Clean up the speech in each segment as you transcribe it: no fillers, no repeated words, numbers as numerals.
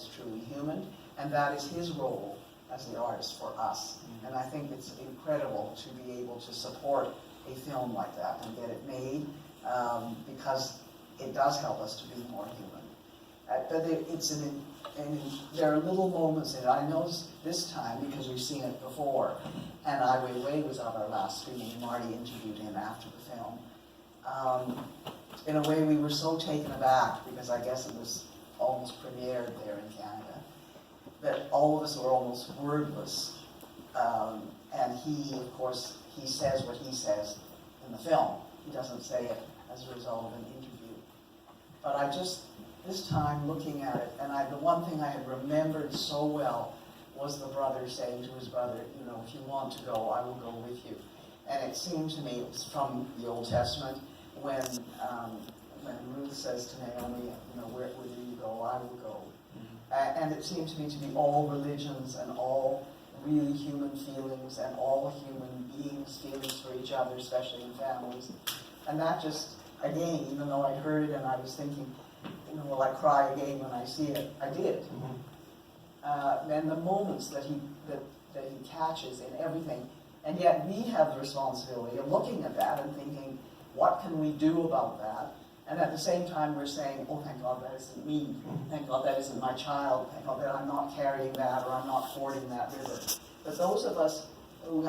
is truly human, and that is his role as the artist for us. And I think it's incredible to be able to support a film like that and get it made, because it does help us to be more human. But there are little moments in it. I noticed this time, because we've seen it before, and Ai Weiwei was at our last screening, and Marty interviewed him after the film. In a way, we were so taken aback, because I guess it was almost premiered there in Canada, that all of us were almost wordless. And he, of course, he says what he says in the film. He doesn't say it as a result of an interview. But I just, this time looking at it, and the one thing I had remembered so well was the brother saying to his brother, you know, if you want to go, I will go with you. And it seemed to me, it was from the Old Testament, when Ruth says to Naomi, you know, where do you go? I will go. Mm-hmm. And it seemed to me to be all religions and all really human feelings and all human beings' feelings for each other, especially in families. And that just, again, even though I heard it and I was thinking, you know, will I cry again when I see it? I did. Mm-hmm. And the moments that he catches in everything, and yet we have the responsibility of looking at that and thinking, what can we do about that? And at the same time, we're saying, oh, thank God that isn't me. Thank God that isn't my child. Thank God that I'm not carrying that, or I'm not fording that river. But those of us who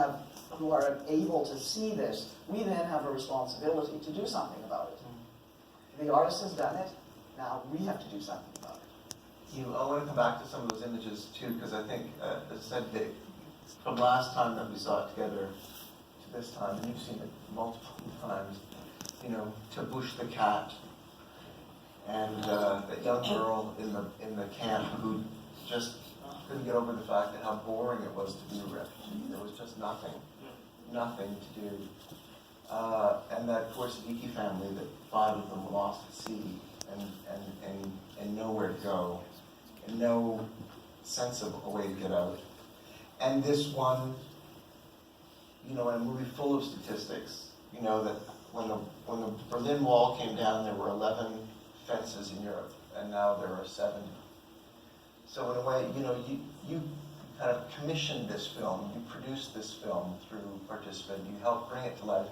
are able to see this, we then have a responsibility to do something about it. The artist has done it. Now we have to do something about it. I want to come back to some of those images too, because I think, as I said, from last time that we saw it together to this time, and you've seen it multiple times, you know, to Bush the cat, and that young girl in the camp who just couldn't get over the fact that how boring it was to be a refugee. There was just nothing to do. And that poor Siddiqui family, that 5 of them were lost at sea and nowhere to go, and no sense of a way to get out. And this one, you know, in a movie full of statistics, you know, that when the Berlin Wall came down, there were 11 fences in Europe, and now there are 70. So in a way, you know, you kind of commissioned this film, you produced this film through Participant, you helped bring it to life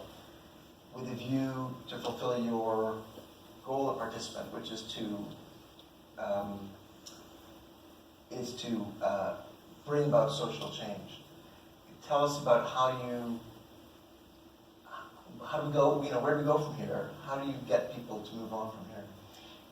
with a view to fulfill your goal of Participant, which is to bring about social change. Tell us about how do we go, you know, where do we go from here? How do you get people to move on from here?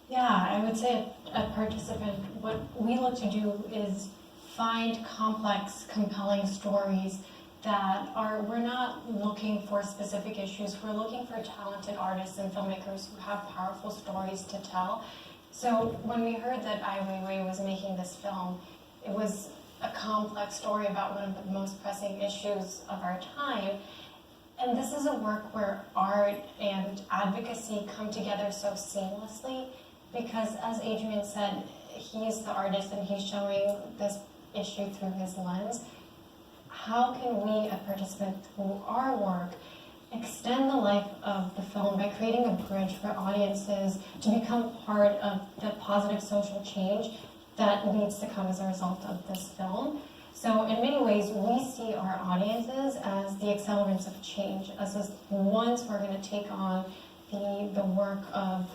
Yeah, I would say at Participant, what we look to do is find complex, compelling stories that we're not looking for specific issues, we're looking for talented artists and filmmakers who have powerful stories to tell. So when we heard that Ai Weiwei was making this film, it was a complex story about one of the most pressing issues of our time. And this is a work where art and advocacy come together so seamlessly, because as Adrian said, he's the artist and he's showing this issue through his lens. How can we, a participant through our work, extend the life of the film by creating a bridge for audiences to become part of the positive social change that needs to come as a result of this film? So in many ways, we see our audiences as the accelerants of change, as the ones who are going to take on the work of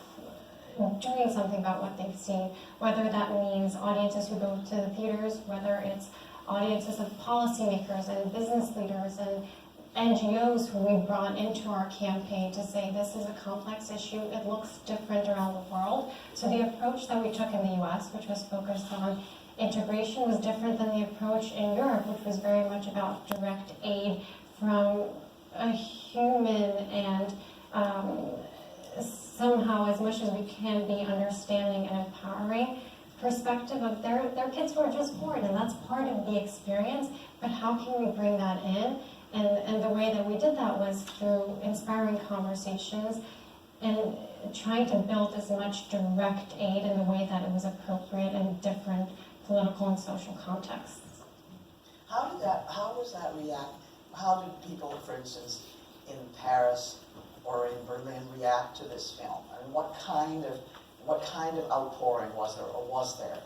doing something about what they've seen, whether that means audiences who go to the theaters, whether it's audiences of policymakers and business leaders and NGOs who we brought into our campaign to say this is a complex issue, it looks different around the world. So the approach that we took in the US, which was focused on integration, was different than the approach in Europe, which was very much about direct aid from a human and somehow, as much as we can, be understanding and empowering perspective of their kids who are just born, and that's part of the experience, but how can we bring that in? And the way that we did that was through inspiring conversations and trying to build as much direct aid in the way that it was appropriate in different political and social contexts. How did people, for instance, in Paris or in Berlin react to this film? I mean, what kind of outpouring was there, or was there?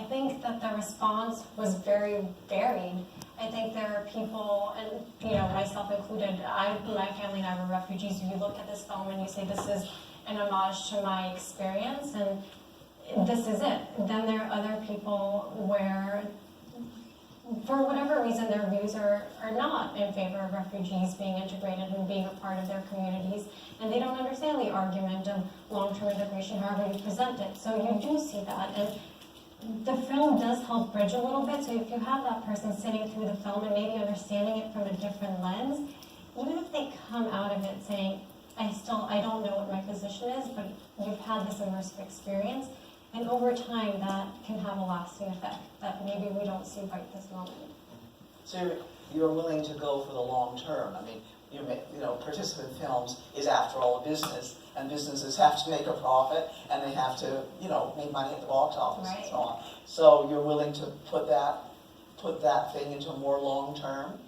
think that the response was very varied. I think there are people, and myself included, my family and I were refugees. You look at this film and you say, this is an homage to my experience, and this is it. Then there are other people where, for whatever reason, their views are not in favor of refugees being integrated and being a part of their communities, and they don't understand the argument of long-term integration, however you present it. So you do see that, and the film does help bridge a little bit. So if you have that person sitting through the film and maybe understanding it from a different lens, even if they come out of it saying, I don't know what my position is, but you've had this immersive experience, and over time that can have a lasting effect that maybe we don't see right this moment. So you're willing to go for the long term. I mean, participant films is after all a business, and businesses have to make a profit, and they have to, make money at the box office and so on. So you're willing to put that thing into a more long term?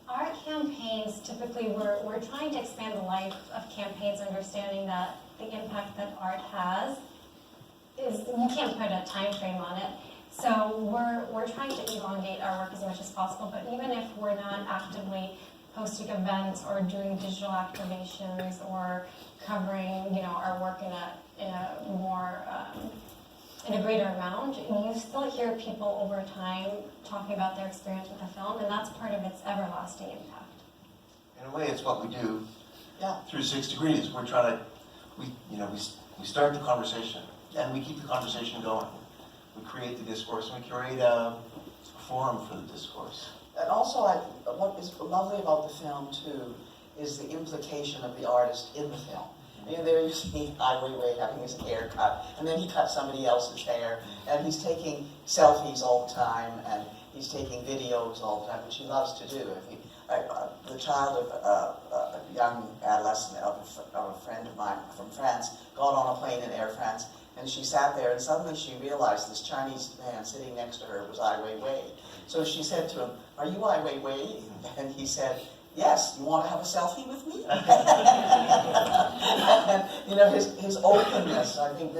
Our campaigns, typically, we're trying to expand the life of campaigns, understanding that the impact that art has is, you can't put a time frame on it. So we're trying to elongate our work as much as possible, but even if we're not actively hosting events or doing digital activations or covering, our work in a more in a greater amount, you still hear people over time talking about their experience with the film, and that's part of its everlasting impact. In a way, it's what we do Yeah. through 6 Degrees. We're trying to, we start the conversation, and we keep the conversation going. We create the discourse, and we create a forum for the discourse. And also, what is lovely about the film, too, is the implication of the artist in the film. There you see Ai Weiwei having his hair cut, and then he cut somebody else's hair, and he's taking selfies all the time, and he's taking videos all the time, which he loves to do. The child of a young adolescent of a friend of mine from France got on a plane in Air France, and she sat there, and suddenly she realized this Chinese man sitting next to her was Ai Weiwei. So she said to him, "Are you Ai Weiwei?" And he said, "Yes, you want to have a selfie with me?" And his openness, I think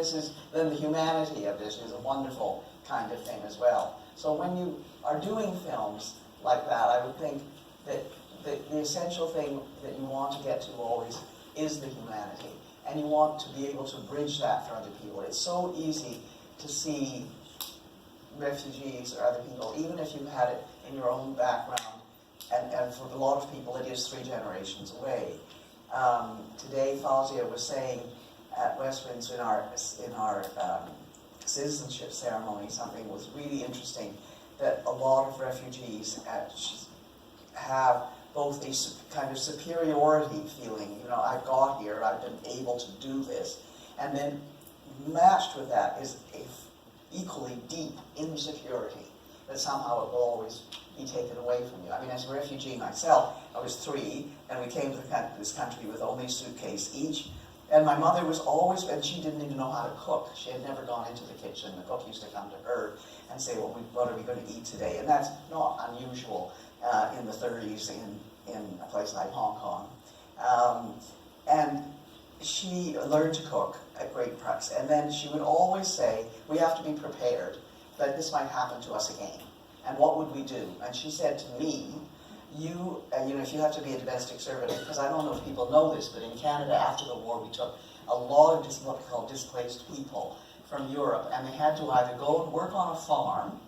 then the humanity of this is a wonderful kind of thing as well. So when you are doing films like that, I would think that the essential thing that you want to get to always is the humanity. And you want to be able to bridge that for other people. It's so easy to see refugees or other people, even if you've had it in your own background, and for a lot of people it is 3 generations away. Today, Fawzia was saying at Westminster in our citizenship ceremony, something was really interesting, that a lot of refugees have both a kind of superiority feeling, I've got here, I've been able to do this, and then matched with that is a equally deep insecurity that somehow it will always be taken away from you. I mean, as a refugee myself, I was 3, and we came to this country with only a suitcase each, and my mother was always, and she didn't even know how to cook. She had never gone into the kitchen. The cook used to come to her and say, well, what are we going to eat today? And that's not unusual in the 30s in a place like Hong Kong. And she learned to cook at great price. And then she would always say, we have to be prepared that this might happen to us again. And what would we do? And she said to me, if you have to be a domestic servant, because I don't know if people know this, but in Canada after the war, we took a lot of what we call displaced people from Europe, and they had to either go and work on a farm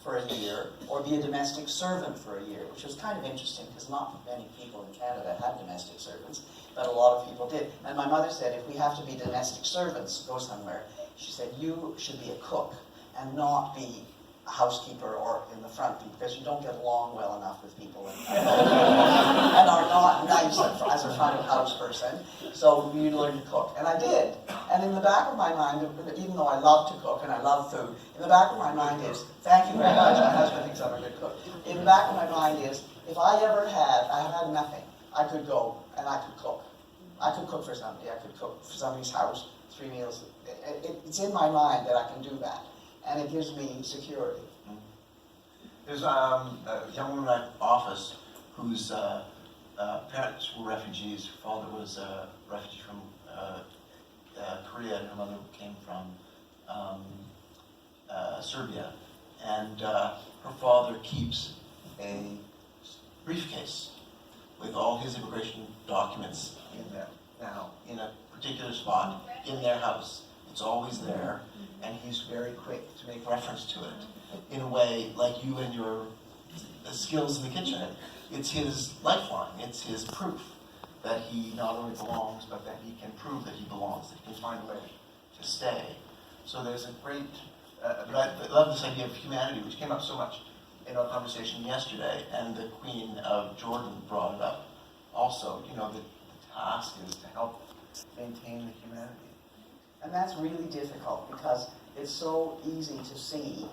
for a year or be a domestic servant for a year, which was kind of interesting because not many people in Canada had domestic servants, but a lot of people did. And my mother said, if we have to be domestic servants, go somewhere, she said, you should be a cook and not be a housekeeper or in the front, because you don't get along well enough with people and are not nice as a front of house person. So you learn to cook. And I did. And in the back of my mind, even though I love to cook and I love food, in the back of my mind is, thank you very much, my husband thinks I'm a good cook. In the back of my mind is, if I had nothing, I could go and I could cook. I could cook for somebody. I could cook for somebody's house, 3 meals. It's in my mind that I can do that. And it gives me security. There's a young woman in my office whose parents were refugees. Her father was a refugee from Korea, and her mother came from Serbia, and her father keeps a briefcase with all his immigration documents in there now, in a particular spot in their house. It's always there, and he's very quick to make reference to it in a way like you and your skills in the kitchen. It's his lifeline, it's his proof that he not only belongs, but that he can prove that he belongs, that he can find a way to stay. So there's a great, but I love this idea of humanity, which came up so much in our conversation yesterday, and the Queen of Jordan brought it up also. You know, the task is to help maintain the humanity. And that's really difficult because it's so easy to see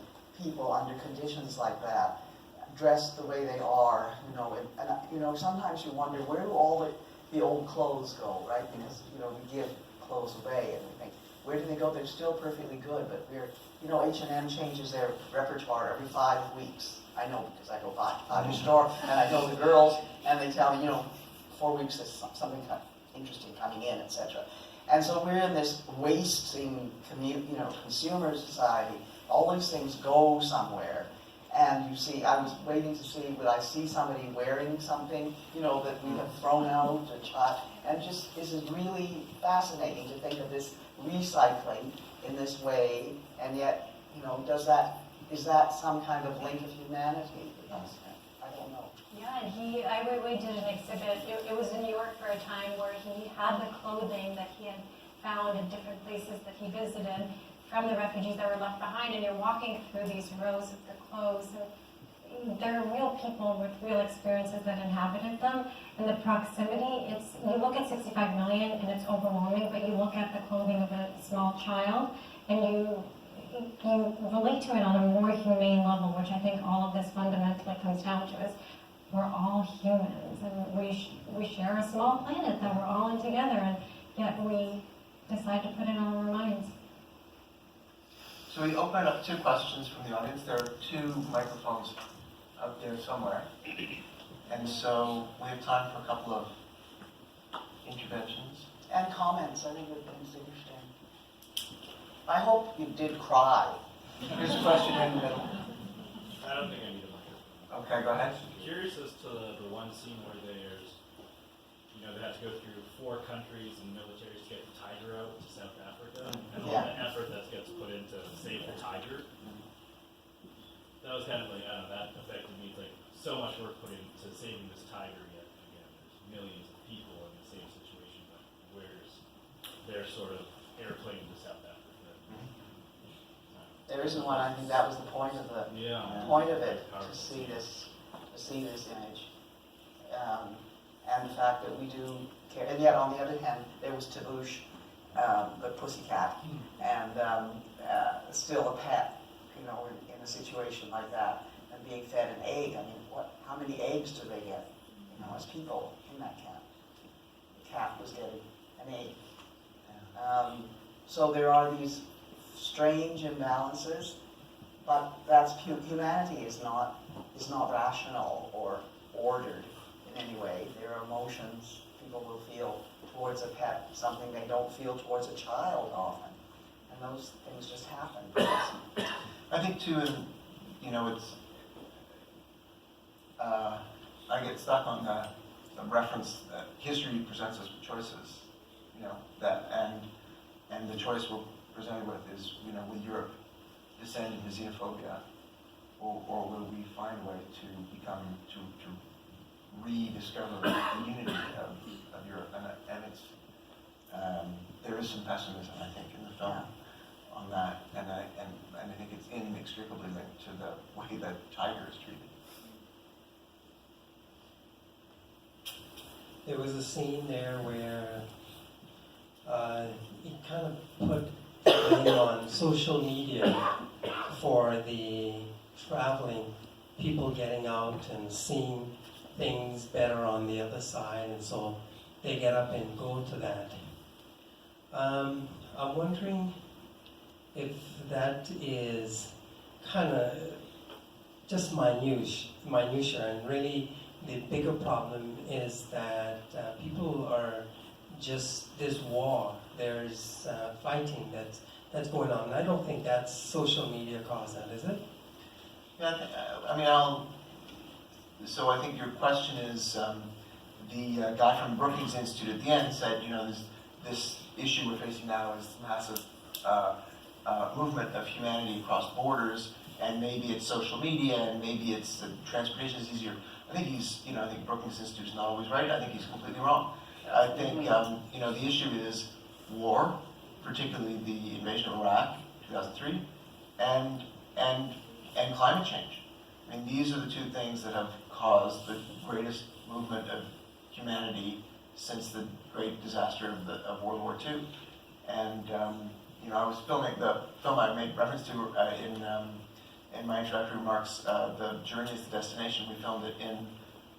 people under conditions like that dressed the way they are, you know, and you know, sometimes you wonder where do all the old clothes go, right? Because, you know, we give clothes away and we think, where do they go? They're still perfectly good, but we're, you know, H&M changes their repertoire every 5 weeks. I know because I go by the store and I know the girls and they tell me, you know, 4 weeks there's something kind of interesting coming in, etc. And so we're in this wasting, you know, consumer society. All these things go somewhere. And you see, I was waiting to see, would I see somebody wearing something, you know, that we have thrown out, a child, and just, this is really fascinating to think of this recycling in this way, and yet, you know, is that some kind of link of humanity? I don't know. Yeah, and we did an exhibit, it was in New York for a time where he had the clothing that he had found in different places that he visited from the refugees that were left behind, and you're walking through these rows of the clothes, and there are real people with real experiences that inhabited them, and the proximity, you look at 65 million and it's overwhelming, but you look at the clothing of a small child, and you relate to it on a more humane level, which I think all of this fundamentally comes down to is we're all humans, and we share a small planet that we're all in together, and yet we decide to put it on our minds. So we open up 2 questions from the audience. There are 2 microphones out there somewhere. And so we have time for a couple of interventions. And comments, I think it was interesting. I hope you did cry. Here's a question in the middle. I don't think I need a microphone. Okay, go ahead. Curious as to the one scene where there's, you know, they have to go through 4 countries and militaries to get the tiger out to South Africa, and all the effort that gets put in to save the tiger. That was kind of like, I don't know, that affected me. It's like so much work put into saving this tiger, yet again, there's millions of people in the same situation, but where's their sort of airplane to South Africa? There isn't one. I think that was the point of the point of it, to see this image, and the fact that we do care. And yet, on the other hand, there was Taboosh, the pussycat, and still a pet, you know, in a situation like that, and being fed an egg. I mean, how many eggs do they get, you know, as people in that cat? The cat was getting an egg. So there are these strange imbalances, but that's humanity is not rational or ordered in any way. There are emotions people will feel towards a pet, something they don't feel towards a child often, and those things just happen. I think too, you know, it's I get stuck on the reference that history presents us with choices, you know, that and the choice we're presented with is, you know, will Europe descend into xenophobia, or will we find a way to rediscover the unity of Europe? And it's there is some pessimism, I think, in the film on that, and I think it's inextricably linked to the way that tiger is treated. There was a scene there where he kind of put it on social media for the traveling people getting out and seeing things better on the other side, and so they get up and go to that. I'm wondering if that is kind of just minutiae, and really the bigger problem is that people are just, there's war, there's fighting, that that's going on. I don't think that's social media caused that, is it? Yeah, so I think your question is, the guy from Brookings Institute at the end said, this issue we're facing now is massive movement of humanity across borders, and maybe it's social media, and maybe it's transportation is easier. I think I think Brookings Institute is not always right. I think he's completely wrong. I think, the issue is war, particularly the invasion of Iraq, 2003, and climate change. I mean, these are the two things that have caused the greatest movement of humanity since the great disaster of World War II. And, I was filming the film I made reference to in my introductory remarks, The Journey is the Destination. We filmed it in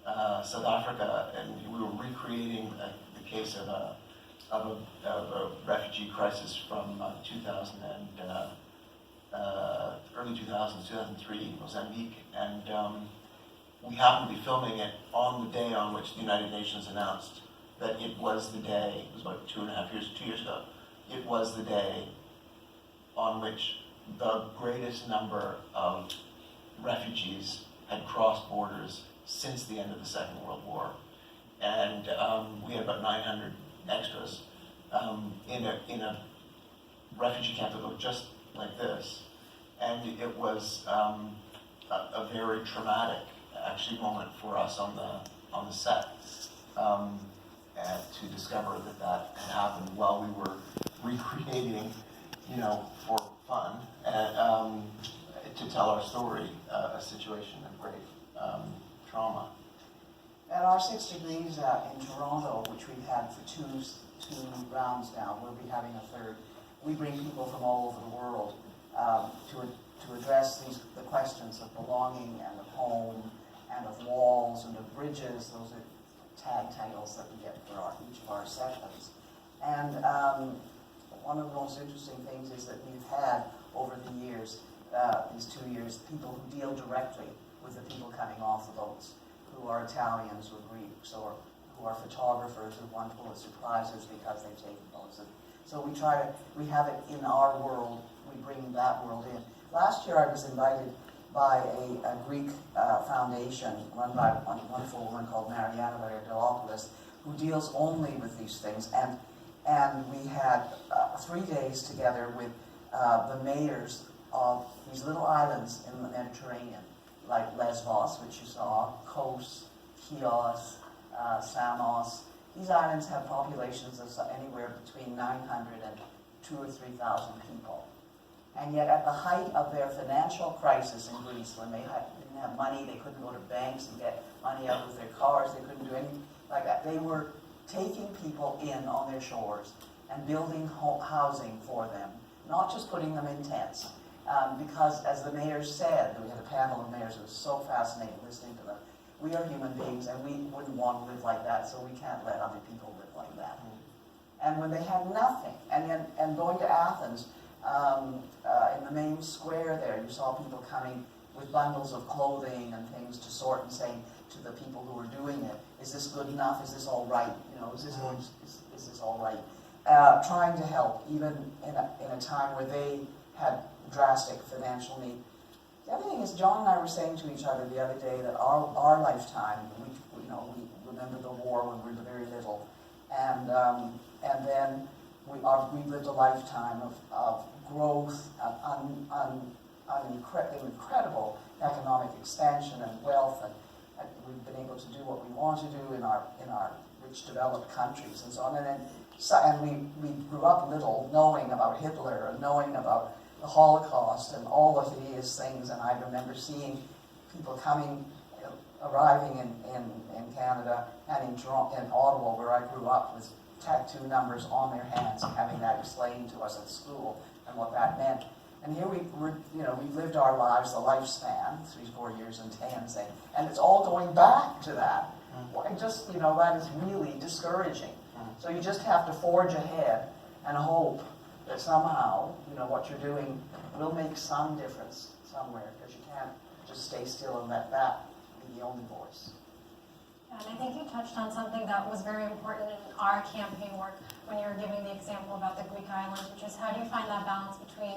South Africa, and we were recreating the case of a refugee crisis from 2000 and early 2000s, 2003 in Mozambique, and we happened to be filming it on the day on which the United Nations announced that it was the day, it was about 2 years ago, it was the day on which the greatest number of refugees had crossed borders since the end of the Second World War. And we had about 900 extras in a refugee camp that looked just like this. And it was a very traumatic, actually, moment for us on the set to discover that had happened while we were recreating, for fun, and to tell our story, a situation of great trauma. At our 6 Degrees in Toronto, which we've had for two rounds now, we'll be having a third. We bring people from all over the world to address the questions of belonging and of home and of walls and of bridges. Those are titles that we get for each of our sessions. And one of the most interesting things is that we've had over the years, these 2 years, people who deal directly with the people coming off the boats, who are Italians or Greeks, or who are photographers who won Pulitzer Prizes because they've taken those. So we have it in our world, we bring that world in. Last year I was invited by a Greek foundation run by a wonderful woman called Mariana Variadilopoulos, who deals only with these things. And we had 3 days together with the mayors of these little islands in the Mediterranean, like Lesbos, which you saw, Kos, Chios, Samos. These islands have populations of anywhere between 900 and 2,000 or 3,000 people. And yet at the height of their financial crisis in Greece, when they didn't have money, they couldn't go to banks and get money out of their cars, they couldn't do anything like that. They were taking people in on their shores and building housing for them, not just putting them in tents. Because as the mayors said, we had a panel of mayors, it was so fascinating listening to them, we are human beings and we wouldn't want to live like that, so we can't let other people live like that. And when they had nothing, and going to Athens, in the main square there, you saw people coming with bundles of clothing and things to sort and saying to the people who were doing it, is this good enough? Is this all right? Is this all right? Trying to help, even in a time where they had drastic financial need. The other thing is, John and I were saying to each other the other day that our lifetime, we remember the war when we were very little, and then we've lived a lifetime of growth, incredible economic expansion and wealth, and we've been able to do what we want to do in our rich developed countries and so on. And we grew up little, knowing about Hitler and knowing about the Holocaust and all the hideous things. And I remember seeing people arriving in Canada and in Ottawa, where I grew up, with tattoo numbers on their hands and having that explained to us at school and what that meant. And here we've lived our lives, the lifespan, 3, 4 years and 10, saying, and it's all going back to that. That is really discouraging. So you just have to forge ahead and hope that somehow, what you're doing will make some difference somewhere, because you can't just stay still and let that be the only voice. And I think you touched on something that was very important in our campaign work when you were giving the example about the Greek islands, which is how do you find that balance between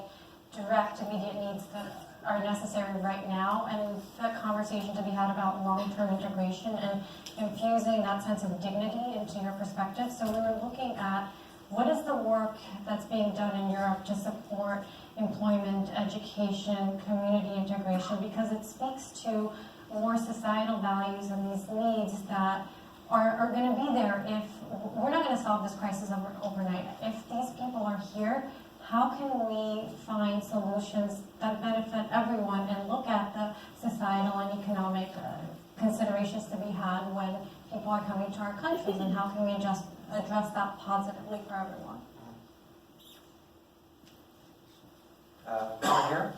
direct, immediate needs that are necessary right now and that conversation to be had about long-term integration and infusing that sense of dignity into your perspective. So we were looking at what is the work that's being done in Europe to support employment, education, community integration, because it speaks to more societal values and these needs that are going to be there if we're not going to solve this crisis overnight. If these people are here, how can we find solutions that benefit everyone and look at the societal and economic considerations to be had when people are coming to our countries, and how can we just address that positively for everyone? Over here,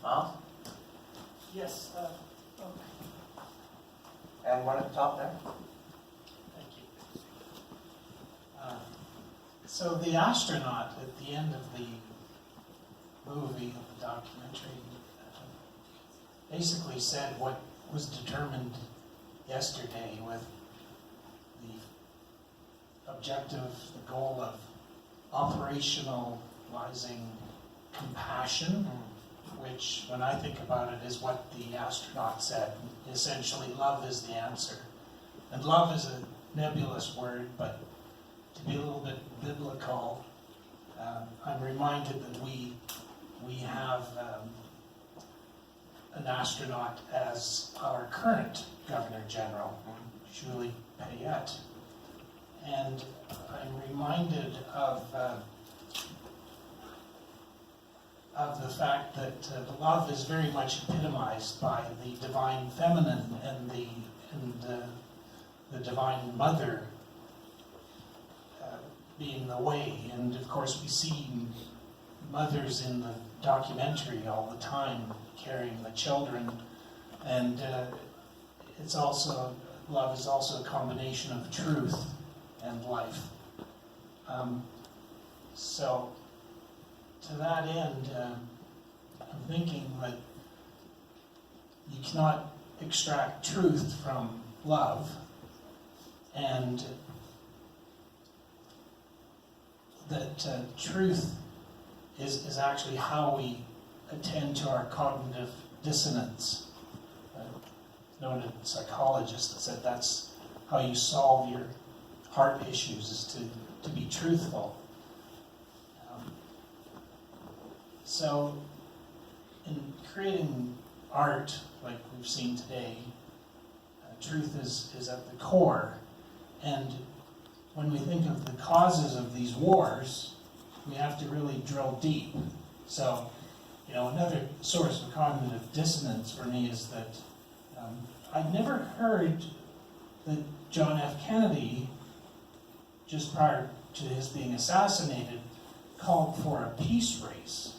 Miles, Yes, and one at the top there. thank you. So the astronaut at the end of the movie, of the documentary, basically said what was determined yesterday with the objective, the goal of operationalizing compassion, which, when I think about it, is what the astronaut said. Essentially, love is the answer. And love is a nebulous word, but to be a little bit biblical, I'm reminded that we have an astronaut as our current Governor General, Julie Payette. And I'm reminded of the fact that the love is very much epitomized by the divine feminine and the divine mother being the way. And of course we see mothers in the documentary all the time carrying the children, and it's also, love is also a combination of truth and life. So to that end, I'm thinking that you cannot extract truth from love, and that truth is actually how we attend to our cognitive dissonance. Noted psychologist that said that's how you solve your heart issues, is to be truthful. So in creating art like we've seen today, truth is at the core. And when we think of the causes of these wars, we have to really drill deep. So, another source of cognitive dissonance for me is that I'd never heard that John F. Kennedy, just prior to his being assassinated, called for a peace race.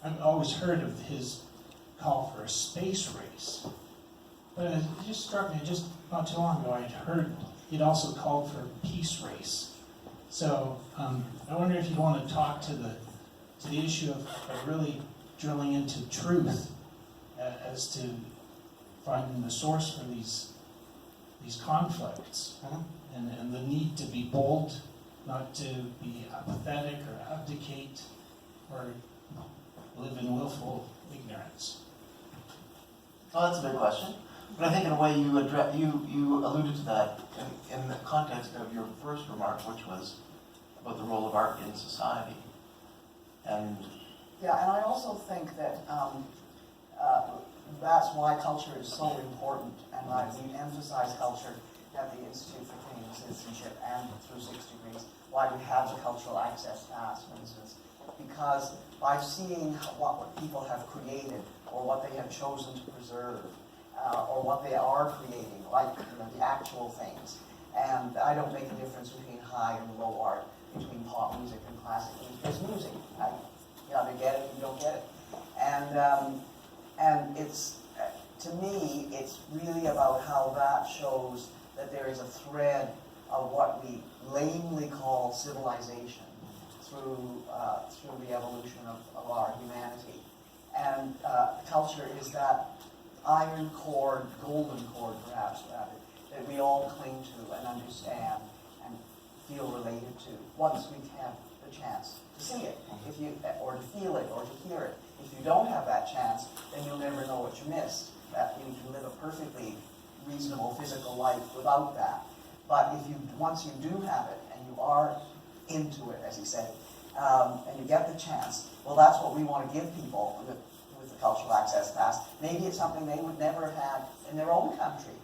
I've always heard of his call for a space race. But it just struck me, just not too long ago, I'd heard he'd also called for a peace race. So I wonder if you want to talk to the issue of really drilling into truth as to finding the source for these conflicts, and the need to be bold, not to be apathetic or abdicate or live in willful ignorance. Well, that's a big question. But I think in a way you alluded to that in the context of your first remark, which was about the role of art in society. And Yeah, and I also think that that's why culture is so important, and we emphasize culture at the Institute for Canadian Citizenship and through 6 Degrees, why we have the Cultural Access Pass, for instance, because by seeing what people have created, or what they have chosen to preserve, or what they are creating, like the actual things, and I don't make a difference between high and low art, between pop music and classic music. It's music. You either get it or you don't get it. And it's, to me, it's really about how that shows that there is a thread of what we lamely call civilization through the evolution of our humanity. And culture is that iron cord, golden cord perhaps rather, that we all cling to and understand and feel related to once we have the chance to see it, if you, or to feel it, or to hear it. If you don't have that chance, then you'll never know what you missed. That you can live a perfectly reasonable physical life without that. But if you, once you do have it, and you are into it, as you say, and you get the chance, well, that's what we want to give people with the Cultural Access Pass. Maybe it's something they would never have in their own country,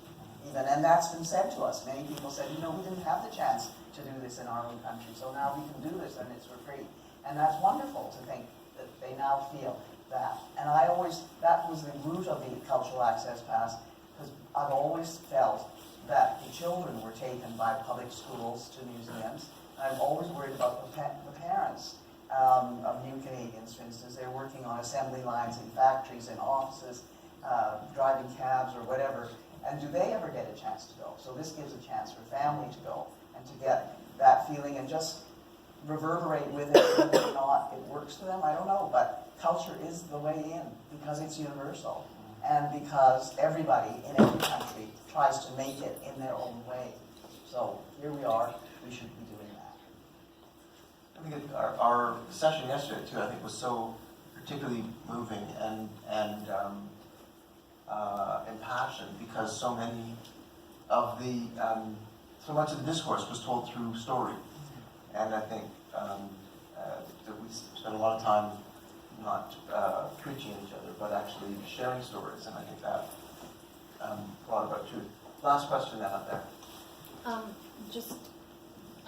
even, and that's been said to us. Many people said, you know, we didn't have the chance to do this in our own country, so now we can do this, and it's for free. And that's wonderful to think that they now feel that. And I always, that was the root of the Cultural Access Pass, because I've always felt that the children were taken by public schools to museums. And I'm always worried about the parents of new Canadians, for instance. They're working on assembly lines in factories, in offices, driving cabs or whatever. And do they ever get a chance to go? So this gives a chance for family to go and to get that feeling and just reverberate with it, whether or not it works for them, I don't know. But culture is the way in because it's universal and because everybody in every country tries to make it in their own way. So here we are, we should be doing that. I think our session yesterday too, I think, was so particularly moving and impassioned because so many of the so much of the discourse was told through story, and I think that we spent a lot of time not preaching at each other, but actually sharing stories, and I think that brought about truth. Last question out there. Just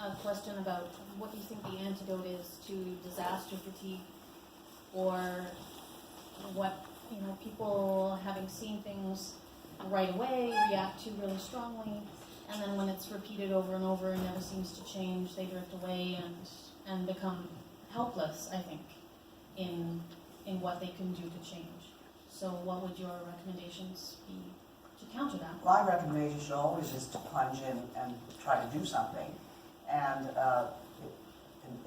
a question about what you think the antidote is to disaster fatigue, or what, you know, people having seen things right away react to really strongly, and then when it's repeated over and over and never seems to change, they drift away and become helpless, I think, in what they can do to change. So what would your recommendations be to counter that? My recommendation always is to plunge in and try to do something. And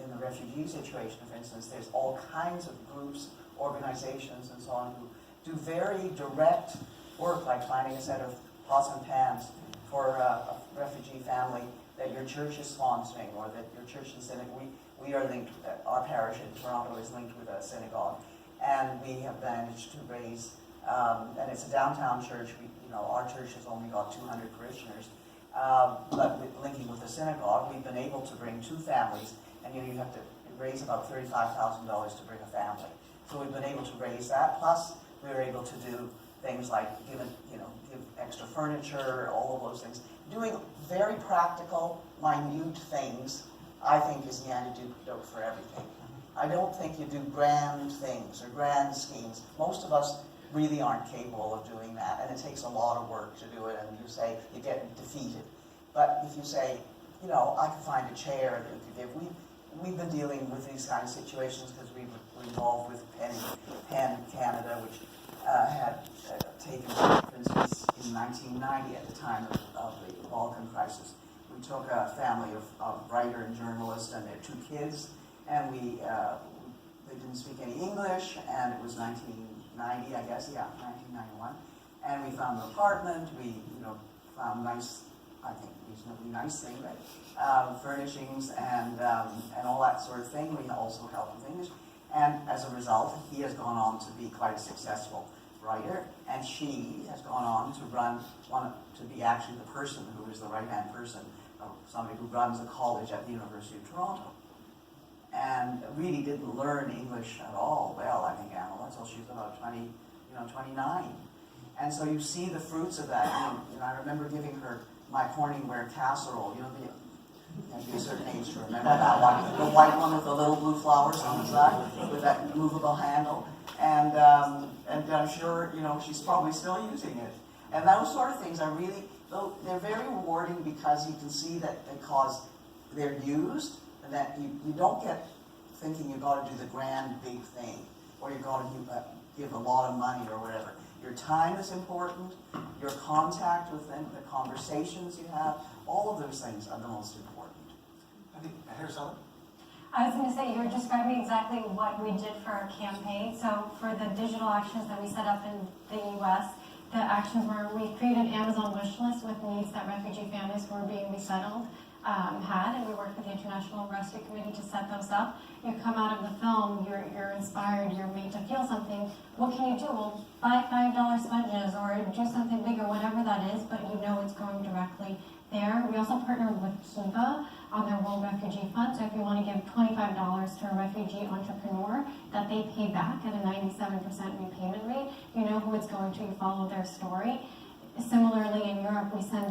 in the refugee situation, for instance, there's all kinds of groups, organizations, and so on who do very direct work, like finding a set of pots and pans for a refugee family that your church is sponsoring, or that your church is synagogue. We are linked, our parish in Toronto is linked with a synagogue, and we have managed to raise, and it's a downtown church. Our church has only got 200 parishioners, but linking with the synagogue, we've been able to bring 2 families, and you have to raise about $35,000 to bring a family. So we've been able to raise that, plus we were able to do things like give extra furniture, all of those things. Doing very practical, minute things, I think, is the antidote for everything. I don't think you do grand things or grand schemes. Most of us really aren't capable of doing that, and it takes a lot of work to do it, and you say you get defeated. But if you say, I could find a chair that you could give. We've been dealing with these kind of situations because we were involved with PEN Canada, which had taken, for instance, in 1990 at the time of the Balkan crisis. We took a family of writer and journalist and their 2 kids, and they didn't speak any English, and it was 1990, I guess, 1991. And we found an apartment, we found nice, I think reasonably nice thing, furnishings and all that sort of thing. We also helped with English. And as a result, he has gone on to be quite a successful writer, and she has gone on to be actually the person who is the right-hand person of somebody who runs a college at the University of Toronto. And really didn't learn English at all well, I think, Anna, until she was about 29. And so you see the fruits of that. I remember giving her my Corningware casserole, be a certain age to remember that one. The white one with the little blue flowers on the side, with that movable handle. And I'm sure, she's probably still using it. And those sort of things are really, they're very rewarding because you can see that because they're used, and that you don't get thinking you've got to do the grand big thing, or you've got to give a lot of money or whatever. Your time is important, your contact with them, the conversations you have, all of those things are the most important. I think, here's something. I was going to say, you were describing exactly what we did for our campaign. So for the digital actions that we set up in the U.S., the actions were we created an Amazon wish list with needs that refugee families who were being resettled had, and we worked with the International Rescue Committee to set those up. You come out of the film, you're inspired, you're made to feel something. What can you do? Well, buy $5 sponges or do something bigger, whatever that is, but you know it's going directly there. We also partnered with Kiva on their World Refugee Fund, so if you want to give $25 to a refugee entrepreneur that they pay back at a 97% repayment rate, you know who it's going to, you follow their story. Similarly, in Europe, we set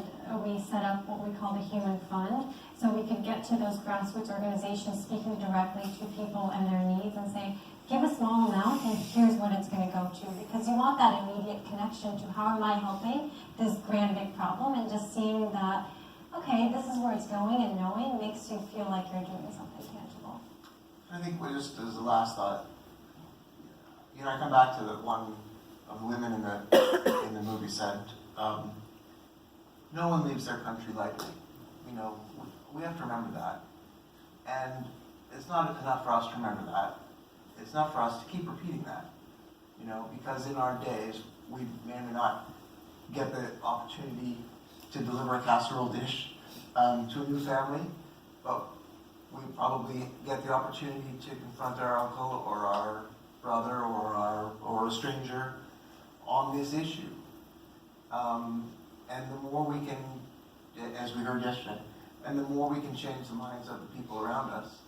up what we call the Human Fund, so we could get to those grassroots organizations speaking directly to people and their needs and say, give a small amount and here's what it's going to go to. Because you want that immediate connection to how am I helping this grand big problem, and just seeing that, okay, this is where it's going, and knowing makes you feel like you're doing something tangible. I think we just, as the last thought, I come back to the one of the women in the movie said, no one leaves their country lightly. We have to remember that. And it's not enough for us to remember that. It's not for us to keep repeating that. Because in our days, we may or may not get the opportunity to deliver a casserole dish to a new family, but we probably get the opportunity to confront our uncle or our brother or a stranger on this issue. And the more we can, as we heard yesterday, and the more we can change the minds of the people around us,